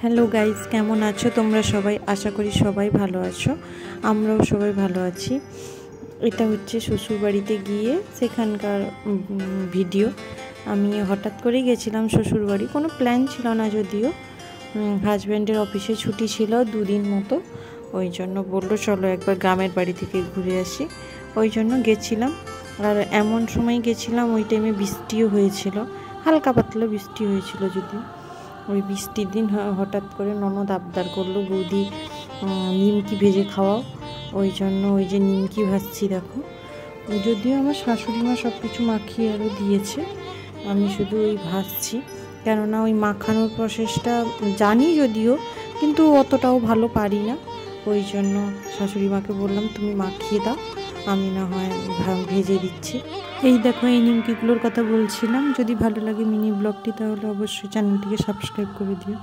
Hello guys, কেমন আছো তোমরা সবাই? আশা করি সবাই ভালো আছো, আমরাও সবাই ভালো আছি। এটা হচ্ছে শ্বশুরবাড়িতে গিয়ে সেখানকার ভিডিও। আমি হঠাৎ করেই গেছিলাম শ্বশুরবাড়ি, কোনো প্ল্যান ছিল না, যদিও হাজব্যান্ডের অফিসে ছুটি ছিল 2 দিন মতো। ওই জন্য বললো চলো একবার গ্রামের বাড়ি থেকে ঘুরে আসি, ওই জন্য গেছিলাম। আর এমন সময় গেছিলাম, ওই টাইমে বৃষ্টিও হয়েছিল, হালকা পাতলা বৃষ্টি হয়েছিল। যদিও ওই বৃষ্টির দিন হঠাৎ করে ননদ আবদার করলো, বৌদি নিমকি ভেজে খাওয়াও। ওই জন্য ওই যে নিমকি ভাজছি দেখো। যদিও আমার শাশুড়ি মা সব কিছু মাখিয়ে আরও দিয়েছে, আমি শুধু ওই ভাজছি। কেননা ওই মাখানোর প্রসেসটা জানি যদিও, কিন্তু অতটাও ভালো পারি না। ওই জন্য শাশুড়ি মাকে বললাম তুমি মাখিয়ে দাও, আমি না হয় ভেজে দিচ্ছি। এই দেখো, এই নিমকিগুলোর কথা বলছিলাম। যদি ভালো লাগে মিনি ব্লগটি, তাহলে অবশ্যই চ্যানেলটিকে সাবস্ক্রাইব করে দিও।